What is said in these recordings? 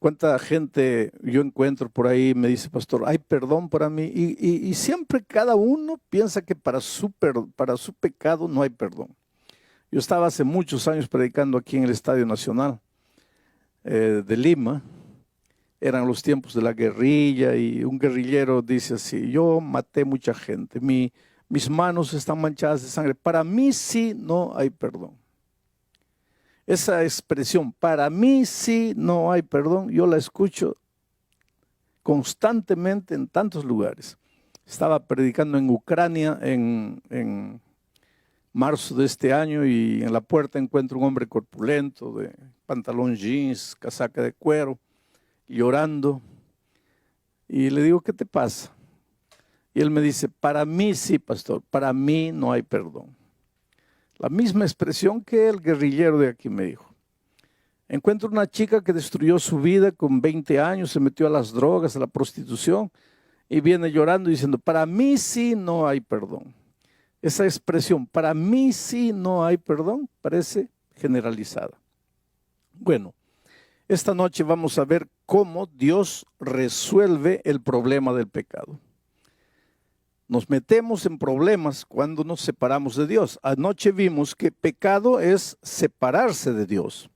¿Cuánta gente yo encuentro por ahí me dice, pastor, hay perdón para mí? Y siempre cada uno piensa que para su pecado no hay perdón. Yo estaba hace muchos años predicando aquí en el Estadio Nacional de Lima. Eran los tiempos de la guerrilla y un guerrillero dice así, yo maté mucha gente, mis manos están manchadas de sangre. Para mí sí no hay perdón. Esa expresión, para mí sí no hay perdón, yo la escucho constantemente en tantos lugares. Estaba predicando en Ucrania en marzo de este año y en la puerta encuentro un hombre corpulento de pantalón jeans, casaca de cuero, llorando. Y le digo, ¿qué te pasa? Y él me dice, para mí sí, pastor, para mí no hay perdón. La misma expresión que el guerrillero de aquí me dijo. Encuentro una chica que destruyó su vida con 20 años, se metió a las drogas, a la prostitución y viene llorando diciendo, para mí sí no hay perdón. Esa expresión, para mí sí no hay perdón, parece generalizada. Bueno, esta noche vamos a ver cómo Dios resuelve el problema del pecado. Nos metemos en problemas cuando nos separamos de Dios. Anoche vimos que pecado es separarse de Dios.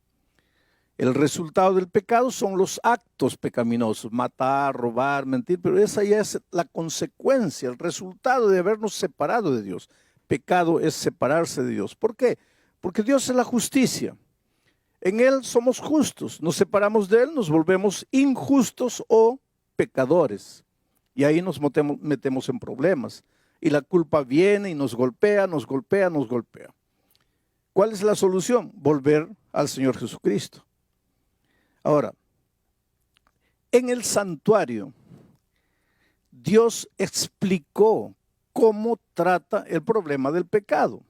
El resultado del pecado son los actos pecaminosos, matar, robar, mentir, pero esa ya es la consecuencia, el resultado de habernos separado de Dios. Pecado es separarse de Dios. ¿Por qué? Porque Dios es la justicia. En Él somos justos, nos separamos de Él, nos volvemos injustos o pecadores. Y ahí nos metemos en problemas. Y la culpa viene y nos golpea, nos golpea, nos golpea. ¿Cuál es la solución? Volver al Señor Jesucristo. Ahora, en el santuario, Dios explicó cómo trata el problema del pecado.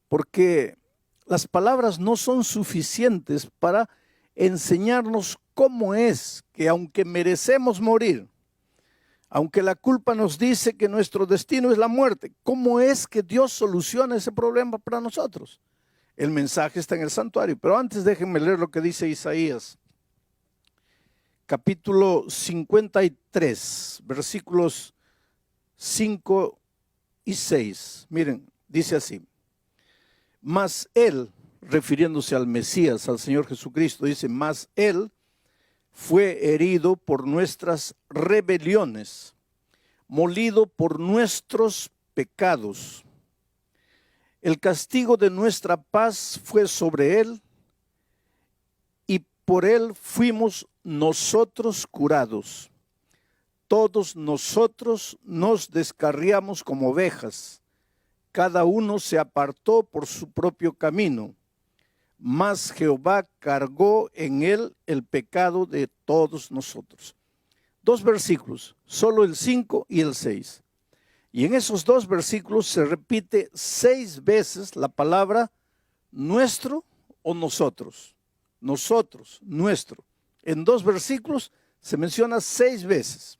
Porque las palabras no son suficientes para enseñarnos cómo es que aunque merecemos morir, aunque la culpa nos dice que nuestro destino es la muerte, ¿cómo es que Dios soluciona ese problema para nosotros? El mensaje está en el santuario, pero antes déjenme leer lo que dice Isaías, capítulo 53, versículos 5 y 6. Miren, dice así, mas Él, refiriéndose al Mesías, al Señor Jesucristo, dice, mas Él fue herido por nuestras rebeliones, molido por nuestros pecados. El castigo de nuestra paz fue sobre Él, y por Él fuimos nosotros curados. Todos nosotros nos descarriamos como ovejas, cada uno se apartó por su propio camino. Mas Jehová cargó en él el pecado de todos nosotros. Dos versículos, solo el 5 y el 6. Y en esos dos versículos se repite 6 veces la palabra nuestro o nosotros. Nosotros, nuestro. En 2 versículos se menciona 6 veces.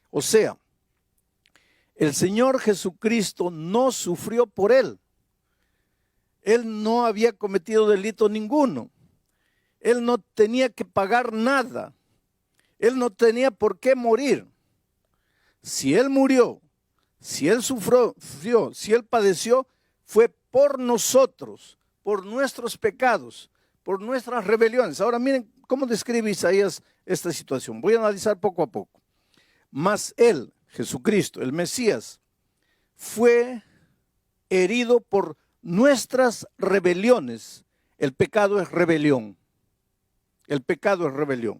O sea, el Señor Jesucristo no sufrió por él. Él no había cometido delito ninguno. Él no tenía que pagar nada. Él no tenía por qué morir. Si Él murió, si Él sufrió, si Él padeció, fue por nosotros, por nuestros pecados, por nuestras rebeliones. Ahora miren cómo describe Isaías esta situación. Voy a analizar poco a poco. Mas Él, Jesucristo, el Mesías, fue herido por nuestras rebeliones. El pecado es rebelión. El pecado es rebelión.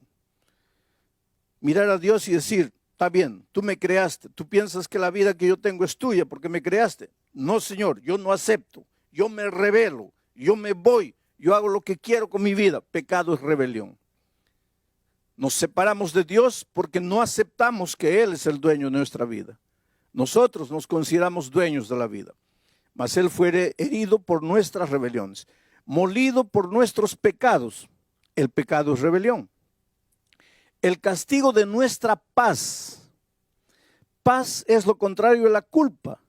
Mirar a Dios y decir, está bien, tú me creaste, tú piensas que la vida que yo tengo es tuya porque me creaste. No, Señor, yo no acepto, yo me rebelo, yo me voy, yo hago lo que quiero con mi vida. Pecado es rebelión. Nos separamos de Dios porque no aceptamos que Él es el dueño de nuestra vida. Nosotros nos consideramos dueños de la vida. Mas Él fue herido por nuestras rebeliones, molido por nuestros pecados. El pecado es rebelión. El castigo de nuestra paz. Paz es lo contrario de la culpa.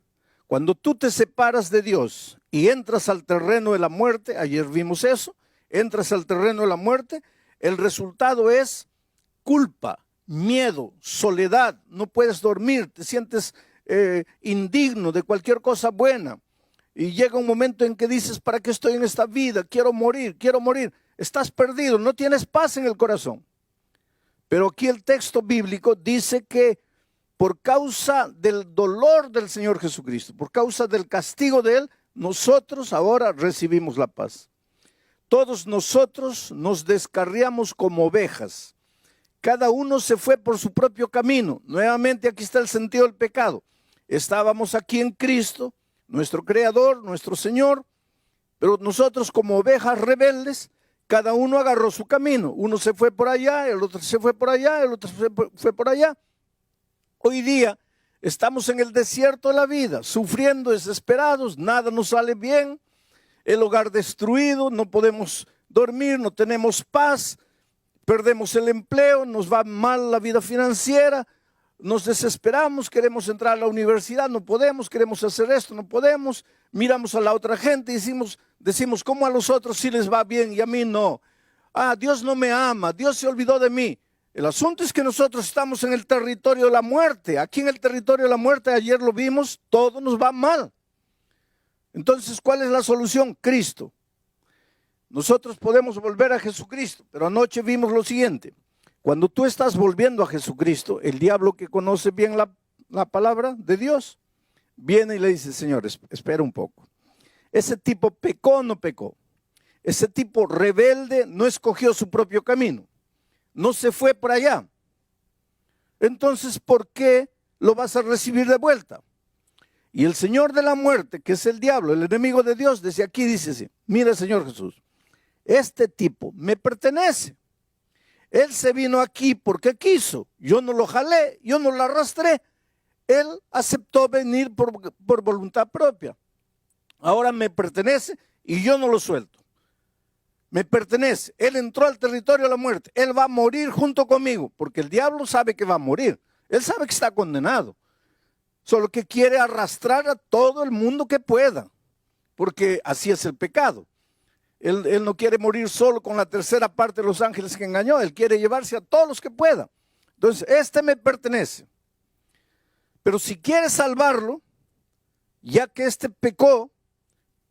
Cuando tú te separas de Dios y entras al terreno de la muerte, ayer vimos eso, entras al terreno de la muerte, el resultado es culpa, miedo, soledad, no puedes dormir, te sientes indigno de cualquier cosa buena. Y llega un momento en que dices, ¿para qué estoy en esta vida? Quiero morir, quiero morir. Estás perdido, no tienes paz en el corazón. Pero aquí el texto bíblico dice que por causa del dolor del Señor Jesucristo, por causa del castigo de Él, nosotros ahora recibimos la paz. Todos nosotros nos descarriamos como ovejas. Cada uno se fue por su propio camino. Nuevamente aquí está el sentido del pecado. Estábamos aquí en Cristo, nuestro Creador, nuestro Señor, pero nosotros como ovejas rebeldes, cada uno agarró su camino. Uno se fue por allá, el otro se fue por allá, el otro fue por allá. Hoy día estamos en el desierto de la vida, sufriendo, desesperados, nada nos sale bien, el hogar destruido, no podemos dormir, no tenemos paz, perdemos el empleo, nos va mal la vida financiera, nos desesperamos, queremos entrar a la universidad, no podemos, queremos hacer esto, no podemos, miramos a la otra gente y decimos ¿cómo a los otros sí les va bien y a mí no? Ah, Dios no me ama, Dios se olvidó de mí. El asunto es que nosotros estamos en el territorio de la muerte. Aquí en el territorio de la muerte, ayer lo vimos, todo nos va mal. Entonces, ¿cuál es la solución? Cristo. Nosotros podemos volver a Jesucristo, pero anoche vimos lo siguiente. Cuando tú estás volviendo a Jesucristo, el diablo que conoce bien la palabra de Dios, viene y le dice, Señor, espera un poco. Ese tipo pecó o no pecó. Ese tipo rebelde no escogió su propio camino. No se fue por allá. Entonces, ¿por qué lo vas a recibir de vuelta? Y el Señor de la muerte, que es el diablo, el enemigo de Dios, desde aquí dice así, mira Señor Jesús, este tipo me pertenece. Él se vino aquí porque quiso. Yo no lo jalé, yo no lo arrastré. Él aceptó venir por voluntad propia. Ahora me pertenece y yo no lo suelto. Me pertenece. Él entró al territorio de la muerte. Él va a morir junto conmigo, porque el diablo sabe que va a morir. Él sabe que está condenado. Solo que quiere arrastrar a todo el mundo que pueda, porque así es el pecado. Él no quiere morir solo con la tercera parte de los ángeles que engañó. Él quiere llevarse a todos los que pueda. Entonces, este me pertenece. Pero si quiere salvarlo, ya que este pecó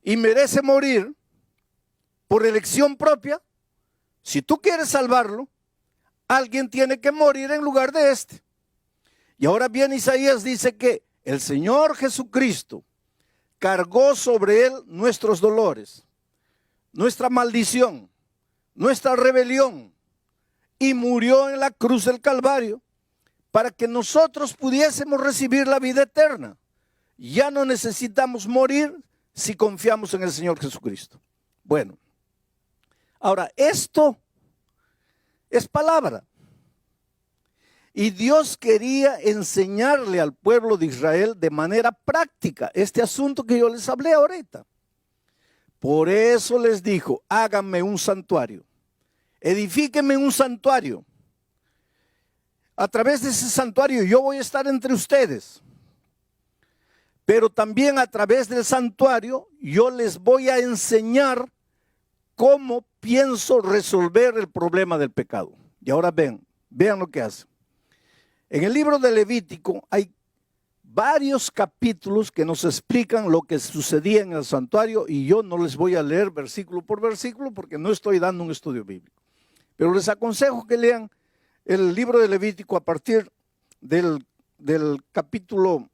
y merece morir por elección propia, si tú quieres salvarlo, alguien tiene que morir en lugar de este. Y ahora bien, Isaías dice que el Señor Jesucristo cargó sobre él nuestros dolores, nuestra maldición, nuestra rebelión, y murió en la cruz del Calvario para que nosotros pudiésemos recibir la vida eterna. Ya no necesitamos morir si confiamos en el Señor Jesucristo. Bueno, ahora esto es palabra. Y Dios quería enseñarle al pueblo de Israel de manera práctica este asunto que yo les hablé ahorita. Por eso les dijo, háganme un santuario, edifíquenme un santuario. A través de ese santuario yo voy a estar entre ustedes. Pero también a través del santuario yo les voy a enseñar cómo pienso resolver el problema del pecado. Y ahora vean lo que hace. En el libro de Levítico hay varios capítulos que nos explican lo que sucedía en el santuario y yo no les voy a leer versículo por versículo porque no estoy dando un estudio bíblico. Pero les aconsejo que lean el libro de Levítico a partir del capítulo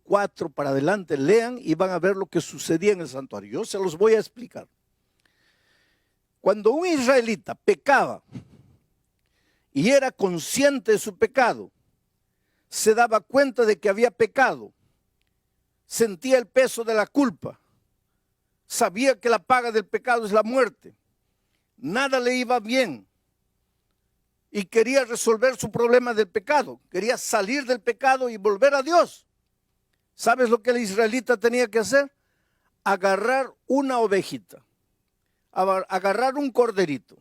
4 para adelante. Lean y van a ver lo que sucedía en el santuario. Yo se los voy a explicar. Cuando un israelita pecaba y era consciente de su pecado, se daba cuenta de que había pecado, sentía el peso de la culpa, sabía que la paga del pecado es la muerte, nada le iba bien y quería resolver su problema del pecado, quería salir del pecado y volver a Dios. ¿Sabes lo que el israelita tenía que hacer? Agarrar una ovejita, agarrar un corderito.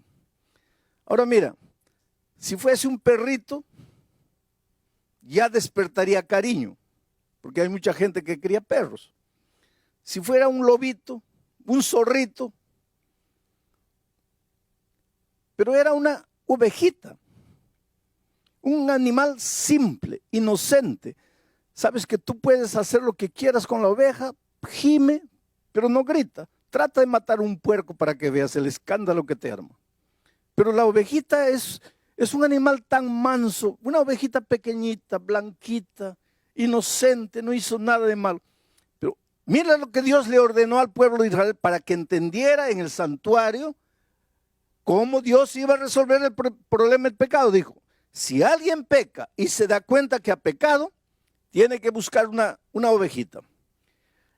Ahora mira, si fuese un perrito, ya despertaría cariño, porque hay mucha gente que cría perros. Si fuera un lobito, un zorrito, pero era una ovejita, un animal simple, inocente. Sabes que tú puedes hacer lo que quieras con la oveja, gime, pero no grita. Trata de matar un puerco para que veas el escándalo que te arma. Pero la ovejita es un animal tan manso, una ovejita pequeñita, blanquita, inocente, no hizo nada de malo. Pero mira lo que Dios le ordenó al pueblo de Israel para que entendiera en el santuario cómo Dios iba a resolver el problema del pecado. Dijo, si alguien peca y se da cuenta que ha pecado, tiene que buscar una ovejita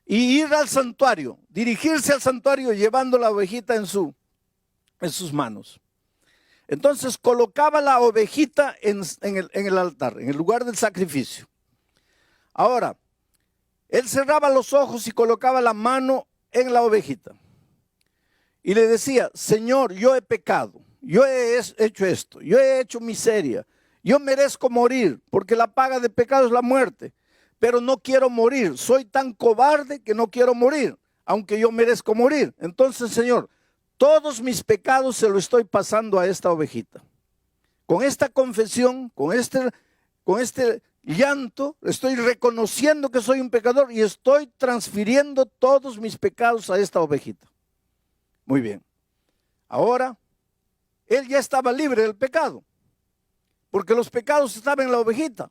y ir al santuario, dirigirse al santuario llevando la ovejita en sus manos. Entonces colocaba la ovejita en el altar, en el lugar del sacrificio. Ahora, él cerraba los ojos y colocaba la mano en la ovejita. Y le decía, Señor, yo he pecado, yo he hecho esto, yo he hecho miseria, yo merezco morir, porque la paga de pecado es la muerte. Pero no quiero morir, soy tan cobarde que no quiero morir, aunque yo merezco morir. Entonces, Señor, todos mis pecados se lo estoy pasando a esta ovejita. Con esta confesión, con este llanto, estoy reconociendo que soy un pecador y estoy transfiriendo todos mis pecados a esta ovejita. Muy bien. Ahora, él ya estaba libre del pecado, porque los pecados estaban en la ovejita.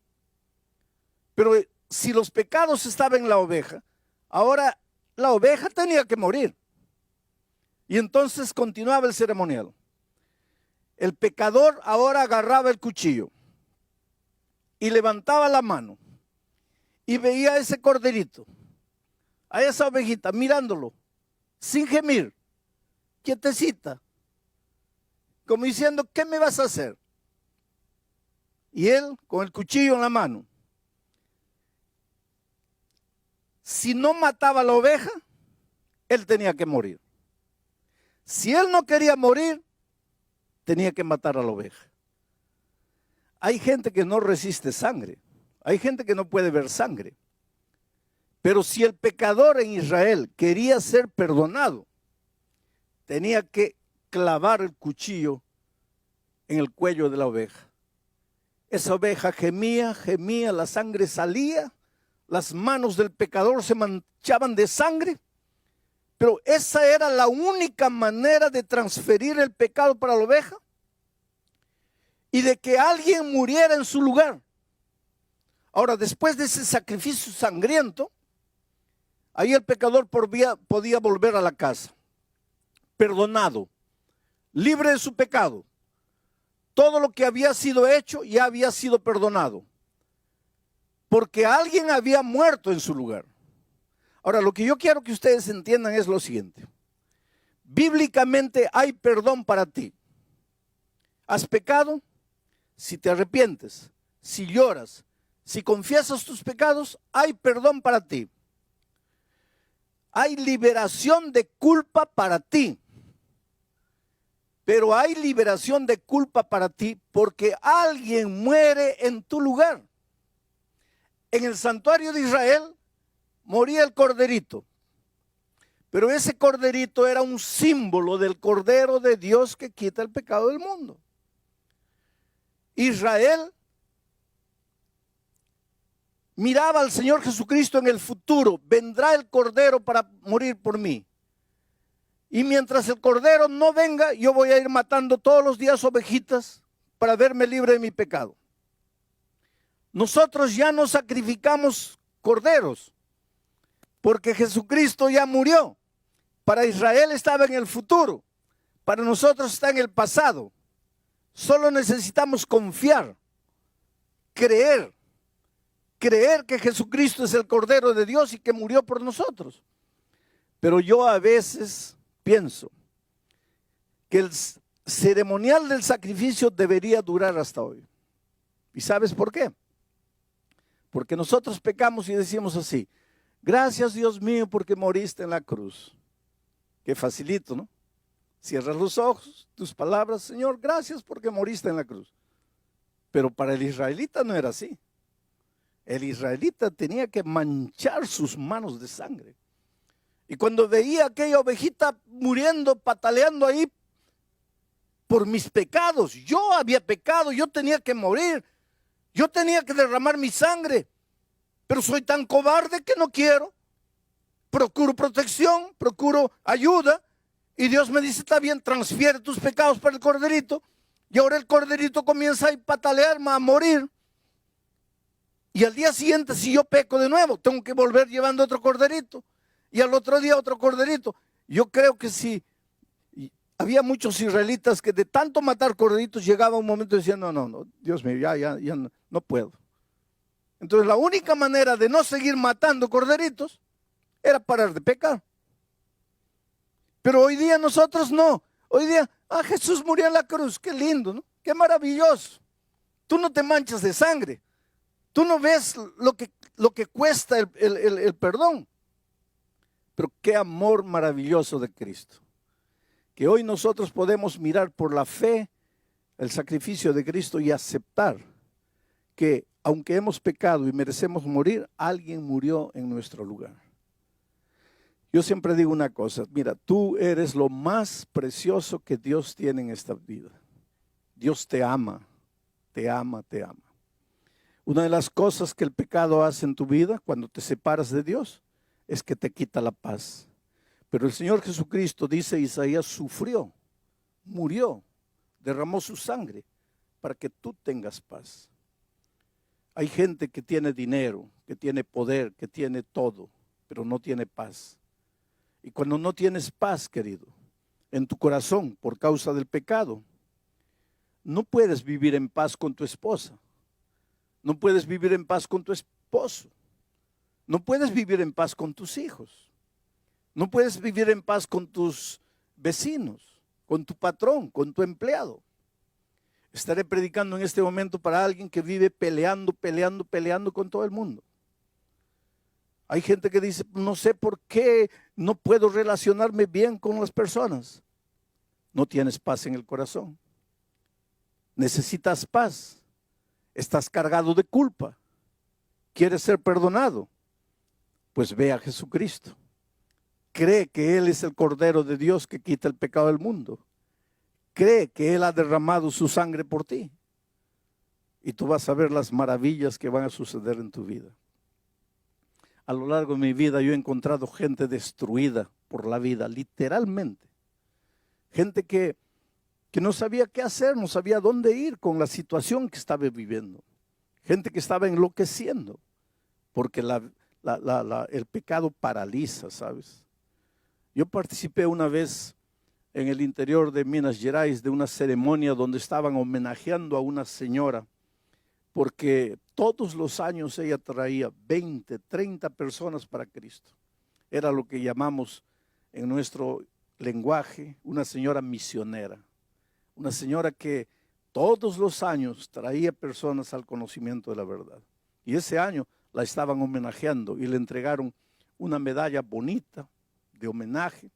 Pero si los pecados estaban en la oveja, ahora la oveja tenía que morir. Y entonces continuaba el ceremonial. El pecador ahora agarraba el cuchillo y levantaba la mano y veía a ese corderito, a esa ovejita, mirándolo, sin gemir, quietecita, como diciendo, ¿qué me vas a hacer? Y él con el cuchillo en la mano. Si no mataba a la oveja, él tenía que morir. Si él no quería morir, tenía que matar a la oveja. Hay gente que no resiste sangre. Hay gente que no puede ver sangre. Pero si el pecador en Israel quería ser perdonado, tenía que clavar el cuchillo en el cuello de la oveja. Esa oveja gemía, gemía, la sangre salía, las manos del pecador se manchaban de sangre. Pero esa era la única manera de transferir el pecado para la oveja y de que alguien muriera en su lugar. Ahora, después de ese sacrificio sangriento, ahí el pecador podía volver a la casa, perdonado, libre de su pecado. Todo lo que había sido hecho ya había sido perdonado, porque alguien había muerto en su lugar. Ahora, lo que yo quiero que ustedes entiendan es lo siguiente. Bíblicamente hay perdón para ti. ¿Has pecado? Si te arrepientes, si lloras, si confiesas tus pecados, hay perdón para ti. Hay liberación de culpa para ti. Pero hay liberación de culpa para ti porque alguien muere en tu lugar. En el santuario de Israel moría el corderito, pero ese corderito era un símbolo del Cordero de Dios que quita el pecado del mundo. Israel miraba al Señor Jesucristo en el futuro, vendrá el Cordero para morir por mí. Y mientras el Cordero no venga, yo voy a ir matando todos los días ovejitas para verme libre de mi pecado. Nosotros ya no sacrificamos corderos, porque Jesucristo ya murió. Para Israel estaba en el futuro, para nosotros está en el pasado. Solo necesitamos confiar, creer que Jesucristo es el Cordero de Dios y que murió por nosotros. Pero yo a veces pienso que el ceremonial del sacrificio debería durar hasta hoy. ¿Y sabes por qué? Porque nosotros pecamos y decimos así: gracias, Dios mío, porque moriste en la cruz. Qué facilito, ¿no? Cierras los ojos, tus palabras, Señor, gracias porque moriste en la cruz. Pero para el israelita no era así. El israelita tenía que manchar sus manos de sangre. Y cuando veía aquella ovejita muriendo, pataleando ahí, por mis pecados. Yo había pecado, yo tenía que morir, yo tenía que derramar mi sangre, pero soy tan cobarde que no quiero. Procuro protección, procuro ayuda, y Dios me dice, está bien, transfiere tus pecados para el corderito, y ahora el corderito comienza a patalear, a morir. Y al día siguiente, si yo peco de nuevo, tengo que volver llevando otro corderito, y al otro día otro corderito. Yo creo que si había muchos israelitas que de tanto matar corderitos llegaba un momento diciendo, no, Dios mío, ya no puedo. Entonces la única manera de no seguir matando corderitos era parar de pecar. Pero hoy día nosotros no. Hoy día, Jesús murió en la cruz, qué lindo, ¿no? Qué maravilloso. Tú no te manchas de sangre. Tú no ves lo que cuesta el perdón. Pero qué amor maravilloso de Cristo. Que hoy nosotros podemos mirar por la fe el sacrificio de Cristo y aceptar que aunque hemos pecado y merecemos morir, alguien murió en nuestro lugar. Yo siempre digo una cosa, mira, tú eres lo más precioso que Dios tiene en esta vida. Dios te ama, te ama, te ama. Una de las cosas que el pecado hace en tu vida cuando te separas de Dios es que te quita la paz. Pero el Señor Jesucristo, dice Isaías, sufrió, murió, derramó su sangre para que tú tengas paz. Hay gente que tiene dinero, que tiene poder, que tiene todo, pero no tiene paz. Y cuando no tienes paz, querido, en tu corazón por causa del pecado, no puedes vivir en paz con tu esposa, no puedes vivir en paz con tu esposo, no puedes vivir en paz con tus hijos. No puedes vivir en paz con tus vecinos, con tu patrón, con tu empleado. Estaré predicando en este momento para alguien que vive peleando con todo el mundo. Hay gente que dice, no sé por qué no puedo relacionarme bien con las personas. No tienes paz en el corazón. Necesitas paz. Estás cargado de culpa. ¿Quieres ser perdonado? Pues ve a Jesucristo. Cree que Él es el Cordero de Dios que quita el pecado del mundo. Cree que Él ha derramado su sangre por ti. Y tú vas a ver las maravillas que van a suceder en tu vida. A lo largo de mi vida yo he encontrado gente destruida por la vida, literalmente. Gente que no sabía qué hacer, no sabía dónde ir con la situación que estaba viviendo. Gente que estaba enloqueciendo, porque el pecado paraliza, ¿sabes? Yo participé una vez en el interior de Minas Gerais de una ceremonia donde estaban homenajeando a una señora, porque todos los años ella traía 20, 30 personas para Cristo. Era lo que llamamos en nuestro lenguaje una señora misionera, una señora que todos los años traía personas al conocimiento de la verdad. Y ese año la estaban homenajeando y le entregaron una medalla bonita de homenaje,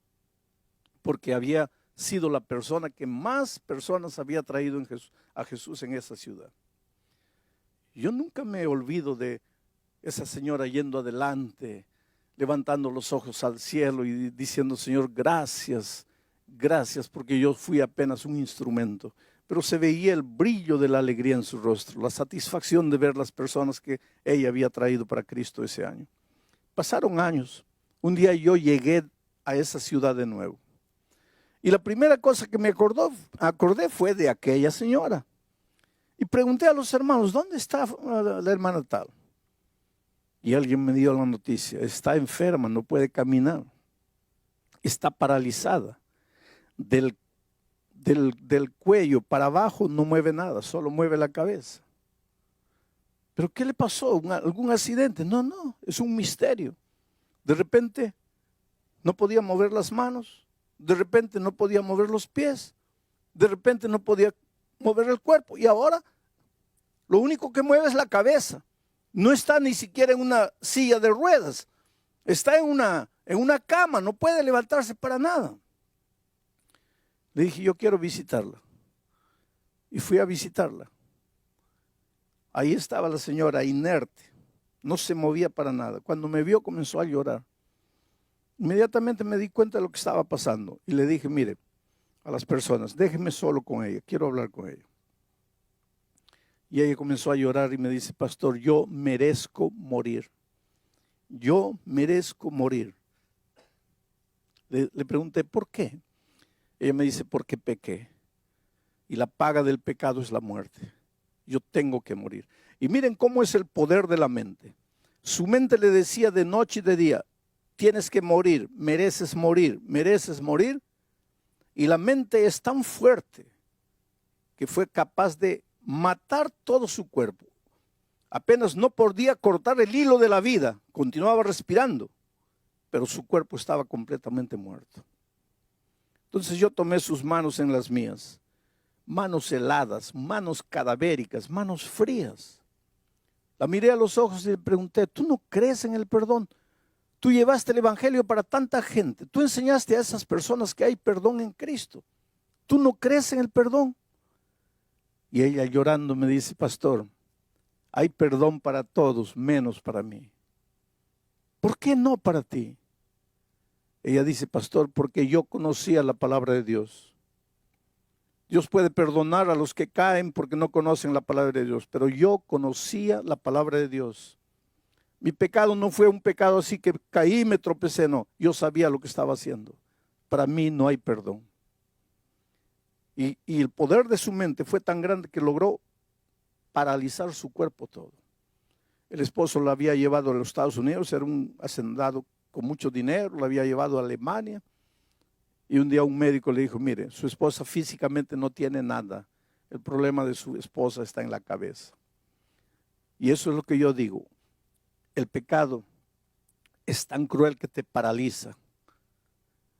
porque había sido la persona que más personas había traído a Jesús en esa ciudad. Yo nunca me olvido de esa señora yendo adelante, levantando los ojos al cielo y diciendo, Señor, gracias, gracias, porque yo fui apenas un instrumento. Pero se veía el brillo de la alegría en su rostro, la satisfacción de ver las personas que ella había traído para Cristo ese año. Pasaron años. Un día yo llegué a esa ciudad de nuevo. Y la primera cosa que me acordé fue de aquella señora. Y pregunté a los hermanos, ¿dónde está la hermana tal? Y alguien me dio la noticia, está enferma, no puede caminar. Está paralizada. Del cuello para abajo no mueve nada, solo mueve la cabeza. ¿Pero qué le pasó? ¿Algún accidente? No, es un misterio. De repente no podía mover las manos, de repente no podía mover los pies, de repente no podía mover el cuerpo, y ahora lo único que mueve es la cabeza. No está ni siquiera en una silla de ruedas, está en una cama, no puede levantarse para nada. Le dije, yo quiero visitarla. Y fui a visitarla. Ahí estaba la señora inerte, no se movía para nada. Cuando me vio comenzó a llorar. Inmediatamente me di cuenta de lo que estaba pasando y le dije, mire, a las personas, déjenme solo con ella, quiero hablar con ella. Y ella comenzó a llorar y me dice, pastor, yo merezco morir. Yo merezco morir. Le pregunté, ¿por qué? Ella me dice, porque pequé. Y la paga del pecado es la muerte. Yo tengo que morir. Y miren cómo es el poder de la mente. Su mente le decía de noche y de día, tienes que morir, mereces morir, mereces morir. Y la mente es tan fuerte que fue capaz de matar todo su cuerpo. Apenas no podía cortar el hilo de la vida, continuaba respirando, pero su cuerpo estaba completamente muerto. Entonces yo tomé sus manos en las mías, manos heladas, manos cadavéricas, manos frías. La miré a los ojos y le pregunté, ¿tú no crees en el perdón? Tú llevaste el evangelio para tanta gente, tú enseñaste a esas personas que hay perdón en Cristo. ¿Tú no crees en el perdón? Y ella llorando me dice, pastor, hay perdón para todos, menos para mí. ¿Por qué no para ti? Ella dice, pastor, porque yo conocía la palabra de Dios. Dios puede perdonar a los que caen porque no conocen la palabra de Dios, pero yo conocía la palabra de Dios. Mi pecado no fue un pecado así que caí y me tropecé, no. Yo sabía lo que estaba haciendo. Para mí no hay perdón. Y el poder de su mente fue tan grande que logró paralizar su cuerpo todo. El esposo la había llevado a los Estados Unidos, era un hacendado con mucho dinero, la había llevado a Alemania. Y un día un médico le dijo, mire, su esposa físicamente no tiene nada. El problema de su esposa está en la cabeza. Y eso es lo que yo digo. El pecado es tan cruel que te paraliza.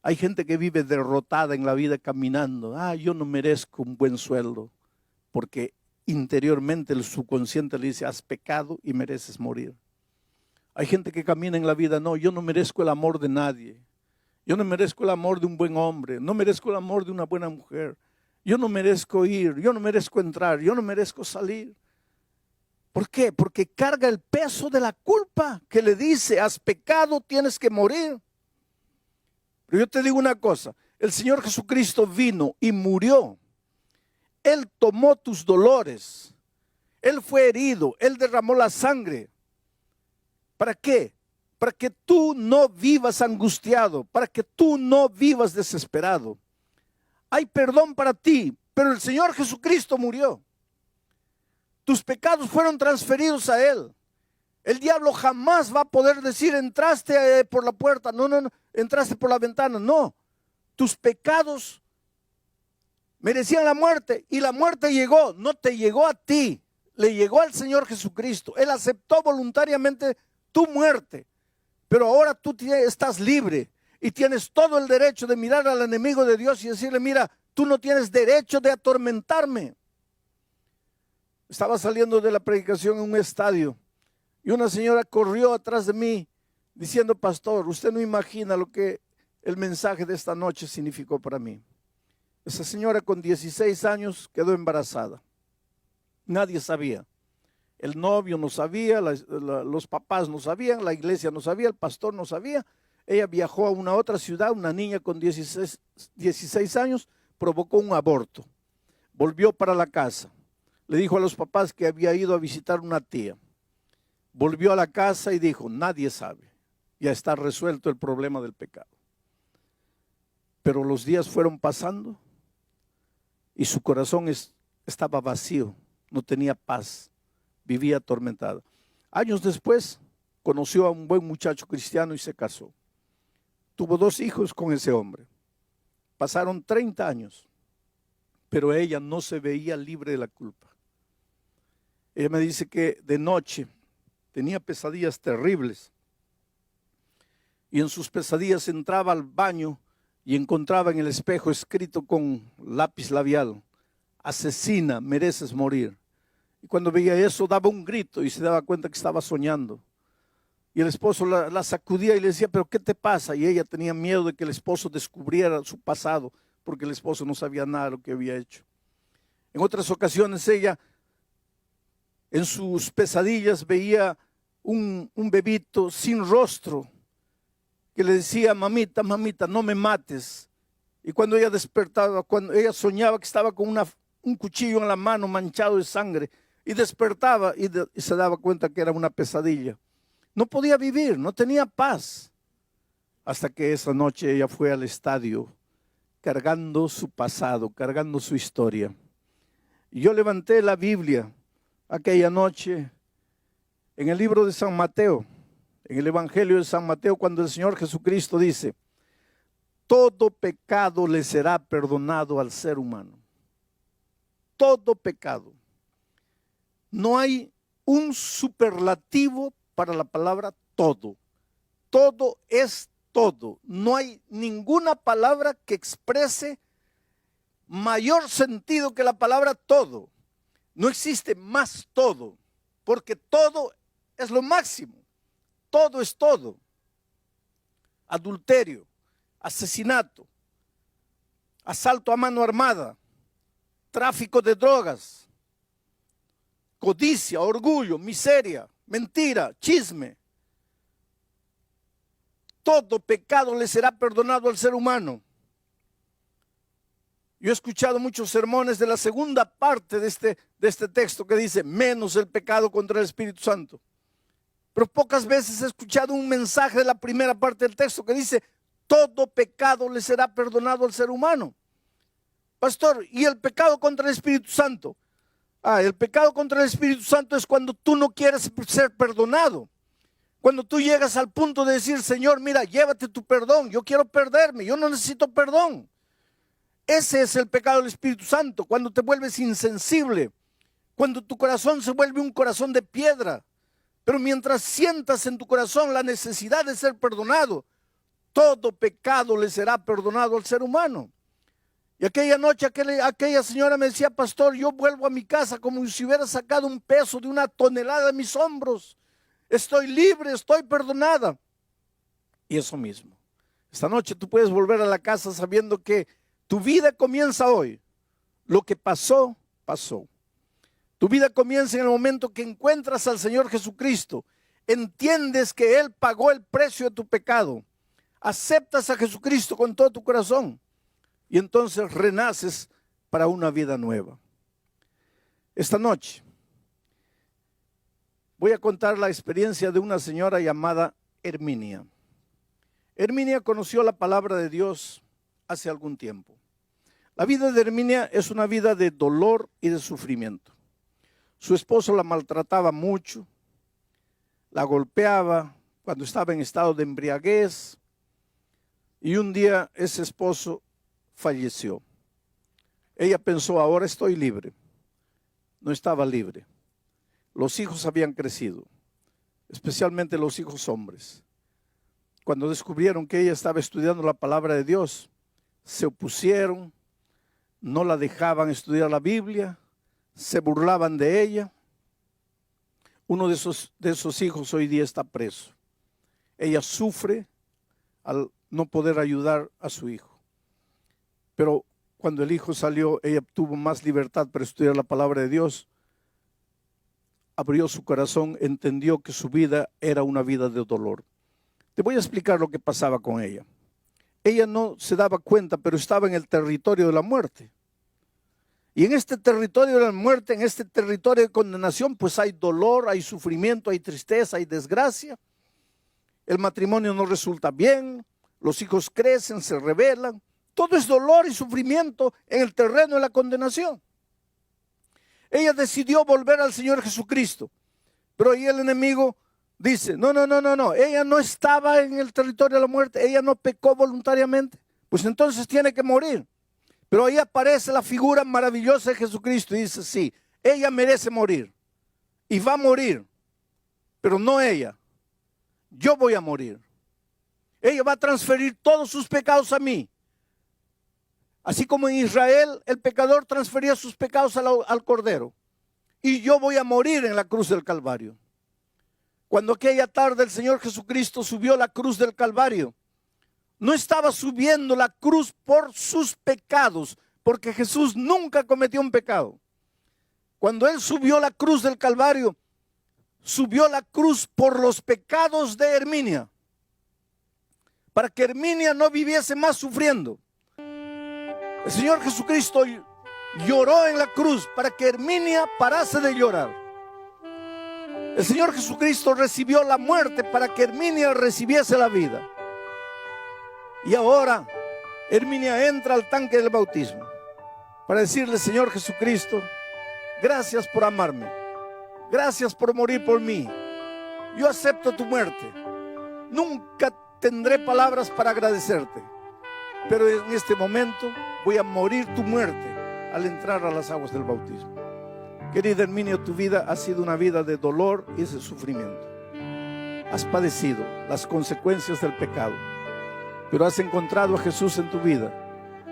Hay gente que vive derrotada en la vida caminando. Yo no merezco un buen sueldo, porque interiormente el subconsciente le dice, has pecado y mereces morir. Hay gente que camina en la vida, no, yo no merezco el amor de nadie. Yo no merezco el amor de un buen hombre, no merezco el amor de una buena mujer. Yo no merezco ir, yo no merezco entrar, yo no merezco salir. ¿Por qué? Porque carga el peso de la culpa que le dice, has pecado, tienes que morir. Pero yo te digo una cosa, el Señor Jesucristo vino y murió. Él tomó tus dolores. Él fue herido, Él derramó la sangre. ¿Para qué? Para que tú no vivas angustiado, para que tú no vivas desesperado. Hay perdón para ti, pero el Señor Jesucristo murió. Tus pecados fueron transferidos a Él. El diablo jamás va a poder decir, entraste por la puerta, no, entraste por la ventana, no. Tus pecados merecían la muerte y la muerte llegó, no te llegó a ti, le llegó al Señor Jesucristo. Él aceptó voluntariamente tu muerte, pero ahora tú estás libre y tienes todo el derecho de mirar al enemigo de Dios y decirle, mira, tú no tienes derecho de atormentarme. Estaba saliendo de la predicación en un estadio y una señora corrió atrás de mí diciendo, pastor, usted no imagina lo que el mensaje de esta noche significó para mí. Esa señora con 16 años quedó embarazada. Nadie sabía. El novio no sabía, los papás no sabían, la iglesia no sabía, el pastor no sabía. Ella viajó a una otra ciudad, una niña con 16 años, provocó un aborto. Volvió para la casa. Le dijo a los papás que había ido a visitar una tía. Volvió a la casa y dijo, nadie sabe. Ya está resuelto el problema del pecado. Pero los días fueron pasando y su corazón estaba vacío, no tenía paz, vivía atormentada. Años después conoció a un buen muchacho cristiano y se casó. Tuvo 2 hijos con ese hombre. Pasaron 30 años, pero ella no se veía libre de la culpa. Ella me dice que de noche tenía pesadillas terribles y en sus pesadillas entraba al baño y encontraba en el espejo escrito con lápiz labial, asesina, mereces morir. Y cuando veía eso daba un grito y se daba cuenta que estaba soñando. Y el esposo la sacudía y le decía, pero ¿qué te pasa? Y ella tenía miedo de que el esposo descubriera su pasado, porque el esposo no sabía nada de lo que había hecho. En otras ocasiones ella, en sus pesadillas, veía un bebito sin rostro que le decía, mamita, mamita, no me mates. Y cuando ella despertaba, cuando ella soñaba que estaba con un cuchillo en la mano manchado de sangre, y despertaba y se daba cuenta que era una pesadilla. No podía vivir, no tenía paz. Hasta que esa noche ella fue al estadio cargando su pasado, cargando su historia. Y yo levanté la Biblia aquella noche en el libro de San Mateo, en el Evangelio de San Mateo, cuando el Señor Jesucristo dice: todo pecado le será perdonado al ser humano. Todo pecado. No hay un superlativo para la palabra todo. Todo es todo. No hay ninguna palabra que exprese mayor sentido que la palabra todo. No existe más todo, porque todo es lo máximo. Todo es todo. Adulterio, asesinato, asalto a mano armada, tráfico de drogas, codicia, orgullo, miseria, mentira, chisme. Todo pecado le será perdonado al ser humano. Yo he escuchado muchos sermones de la segunda parte de este texto que dice, menos el pecado contra el Espíritu Santo. Pero pocas veces he escuchado un mensaje de la primera parte del texto que dice, todo pecado le será perdonado al ser humano. Pastor, ¿y el pecado contra el Espíritu Santo? El pecado contra el Espíritu Santo es cuando tú no quieres ser perdonado. Cuando tú llegas al punto de decir, Señor, mira, llévate tu perdón, yo quiero perderme, yo no necesito perdón. Ese es el pecado del Espíritu Santo, cuando te vuelves insensible, cuando tu corazón se vuelve un corazón de piedra. Pero mientras sientas en tu corazón la necesidad de ser perdonado, todo pecado le será perdonado al ser humano. Y aquella noche aquella señora me decía, pastor, yo vuelvo a mi casa como si hubiera sacado un peso de 1 tonelada de mis hombros. Estoy libre, estoy perdonada. Y eso mismo. Esta noche tú puedes volver a la casa sabiendo que tu vida comienza hoy. Lo que pasó, pasó. Tu vida comienza en el momento que encuentras al Señor Jesucristo. Entiendes que Él pagó el precio de tu pecado. Aceptas a Jesucristo con todo tu corazón. Y entonces renaces para una vida nueva. Esta noche voy a contar la experiencia de una señora llamada Herminia. Herminia conoció la palabra de Dios hace algún tiempo. La vida de Herminia es una vida de dolor y de sufrimiento. Su esposo la maltrataba mucho, la golpeaba cuando estaba en estado de embriaguez, y un día ese esposo falleció. Ella pensó, ahora estoy libre. No estaba libre. Los hijos habían crecido, especialmente los hijos hombres. Cuando descubrieron que ella estaba estudiando la palabra de Dios, se opusieron, no la dejaban estudiar la Biblia, se burlaban de ella. Uno de esos hijos hoy día está preso. Ella sufre al no poder ayudar a su hijo. Pero cuando el hijo salió, ella tuvo más libertad para estudiar la palabra de Dios. Abrió su corazón, entendió que su vida era una vida de dolor. Te voy a explicar lo que pasaba con ella. Ella no se daba cuenta, pero estaba en el territorio de la muerte. Y en este territorio de la muerte, en este territorio de condenación, pues hay dolor, hay sufrimiento, hay tristeza, hay desgracia. El matrimonio no resulta bien, los hijos crecen, se rebelan. Todo es dolor y sufrimiento en el terreno de la condenación. Ella decidió volver al Señor Jesucristo, pero ahí el enemigo dice, no, ella no estaba en el territorio de la muerte, ella no pecó voluntariamente, pues entonces tiene que morir. Pero ahí aparece la figura maravillosa de Jesucristo y dice, sí, ella merece morir y va a morir, pero no ella, yo voy a morir. Ella va a transferir todos sus pecados a mí. Así como en Israel el pecador transfería sus pecados al Cordero. Y yo voy a morir en la cruz del Calvario. Cuando aquella tarde el Señor Jesucristo subió la cruz del Calvario, no estaba subiendo la cruz por sus pecados, porque Jesús nunca cometió un pecado. Cuando Él subió la cruz del Calvario, subió la cruz por los pecados de Herminia, para que Herminia no viviese más sufriendo. El Señor Jesucristo lloró en la cruz para que Herminia parase de llorar. El Señor Jesucristo recibió la muerte para que Herminia recibiese la vida. Y ahora Herminia entra al tanque del bautismo para decirle: Señor Jesucristo, gracias por amarme, gracias por morir por mí. Yo acepto tu muerte. Nunca tendré palabras para agradecerte, pero en este momento voy a morir tu muerte al entrar a las aguas del bautismo. Querida Herminia, tu vida ha sido una vida de dolor y de sufrimiento. Has padecido las consecuencias del pecado, pero has encontrado a Jesús en tu vida.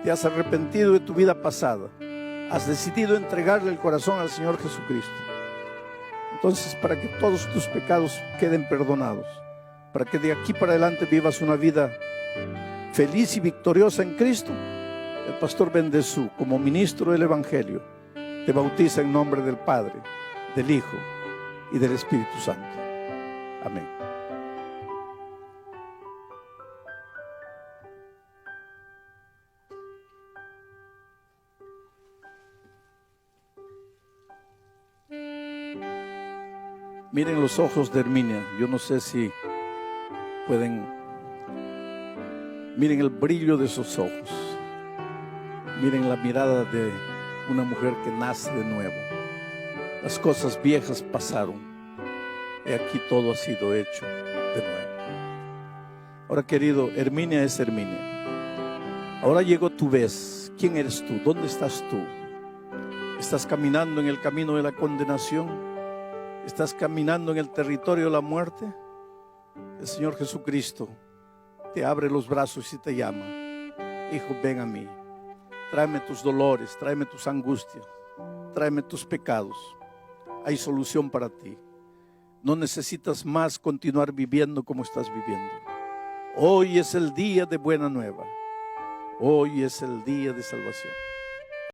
Te has arrepentido de tu vida pasada. Has decidido entregarle el corazón al Señor Jesucristo. Entonces, para que todos tus pecados queden perdonados, para que de aquí para adelante vivas una vida feliz y victoriosa en Cristo, el pastor Bendezú, como ministro del Evangelio, te bautiza en nombre del Padre, del Hijo y del Espíritu Santo. Amén. Miren los ojos de Herminia. Yo no sé si pueden. Miren el brillo de sus ojos. Miren la mirada de una mujer que nace de nuevo. Las cosas viejas pasaron y aquí todo ha sido hecho de nuevo. Ahora, querido, Herminia es Herminia. Ahora llegó tu vez. ¿Quién eres tú? ¿Dónde estás tú? ¿Estás caminando en el camino de la condenación? ¿Estás caminando en el territorio de la muerte? El Señor Jesucristo te abre los brazos y te llama: hijo, ven a mí. Tráeme tus dolores, tráeme tus angustias, tráeme tus pecados. Hay solución para ti. No necesitas más continuar viviendo como estás viviendo. Hoy es el día de buena nueva. Hoy es el día de salvación.